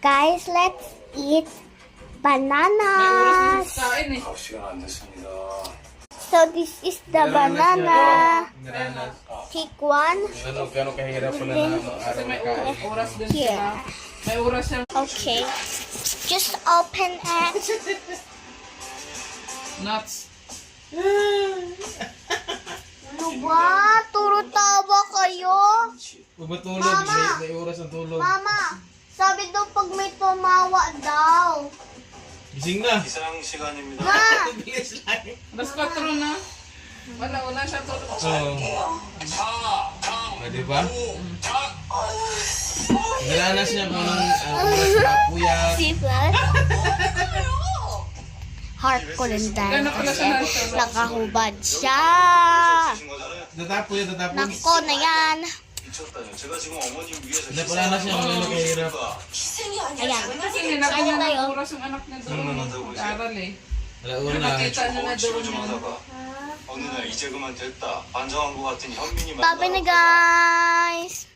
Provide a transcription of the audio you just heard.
Guys, let's eat May oras din bananas. sa kain eh. 9시간 안 됐습니다. So this is the banana. Bananas. Take one. Gano'ng kahirap pala na Kasi araw may na kain. oras din Here. sila. May oras yan. Okay. Just open it. Nuts. Ano ba? Turo tawa kayo? Huwag matulog, Mama! may oras ang tulog. Mama, sabi daw pag may tumawa daw. Gising na. 기상 시간입니다. Ma! Bilis lang. Alas 4 na. Wala siya tulog. Oo. Di ba? Nalanas niya kung anong oras na puyat. Siplat? Heart ko rin dahil Gano'n pala siya natulog. nakahubad siya. 주신 거잖아요. Tatapon yan, tatapon. Nako na yan. 미쳤다요. 제가 지금 어머님 위해서 Wala na siya kung anong kahirap. Ayan. Kasi nilagyan Ano na tayo? ng oras yung anak niya doon. Mag-aral eh. Alauna. Nakita niya na 치료 doon 좀 yun. 하다가 어느 날 이제 그만 됐다 반성한 것 같은 현민이 Bye na 만나러 guys.